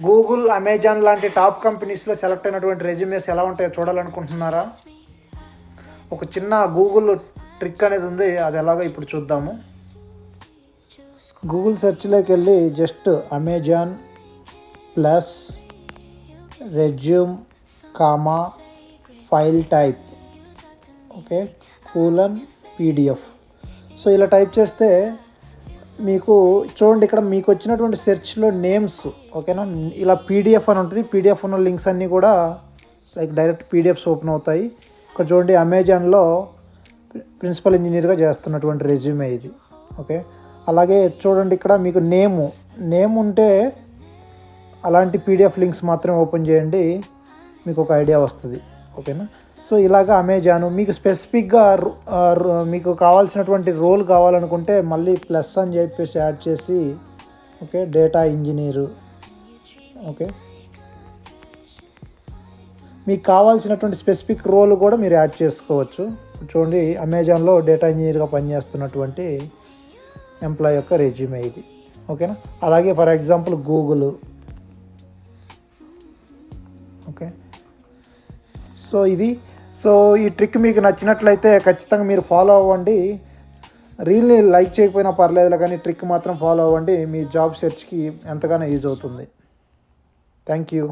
Google, Amazon లాంటి top కంపెనీస్లో select అయినటువంటి రెజ్యూమేస్ ఎలా ఉంటాయో చూడాలనుకుంటున్నారా? ఒక చిన్న గూగుల్ ట్రిక్ అనేది ఉంది, అది ఎలాగో ఇప్పుడు చూద్దాము. గూగుల్ సెర్చ్లోకి వెళ్ళి just Amazon plus resume comma file type okay PDF. So ఇలా టైప్ చేస్తే మీకు చూడండి, ఇక్కడ మీకు వచ్చినటువంటి సెర్చ్లో నేమ్స్ ఓకేనా, ఇలా PDF అని ఉంటుంది. PDF ఉన్న లింక్స్ అన్నీ కూడా లైక్ డైరెక్ట్ PDFs ఓపెన్ అవుతాయి. ఇక్కడ చూడండి, అమెజాన్లో ప్రిన్సిపల్ ఇంజనీర్గా చేస్తున్నటువంటి రెజ్యూమే ఇది. ఓకే, అలాగే చూడండి ఇక్కడ మీకు నేమ్ ఉంటే అలాంటి PDF లింక్స్ మాత్రమే ఓపెన్ చేయండి, మీకు ఒక ఐడియా వస్తుంది. ఓకేనా, సో ఇలాగా అమెజాన్ మీకు స్పెసిఫిక్గా మీకు కావాల్సినటువంటి రోల్ కావాలనుకుంటే మళ్ళీ ప్లస్ అని చెప్పేసి యాడ్ చేసి ఓకే డేటా ఇంజనీరు ఓకే, మీకు కావాల్సినటువంటి స్పెసిఫిక్ రోల్ కూడా మీరు యాడ్ చేసుకోవచ్చు. చూడండి, అమెజాన్లో డేటా ఇంజనీర్గా పనిచేస్తున్నటువంటి ఎంప్లాయ్ యొక్క రెజ్యూమే ఇది. ఓకేనా, అలాగే for example Google okay. So ఈ ట్రిక్ మీకు నచ్చినట్లయితే ఖచ్చితంగా మీరు ఫాలో అవ్వండి. రీల్ని లైక్ చేయకపోయినా పర్లేదు, కానీ ట్రిక్ మాత్రం ఫాలో అవ్వండి. మీ జాబ్ సెర్చ్కి ఎంతగానో యూజ్ అవుతుంది. Thank you.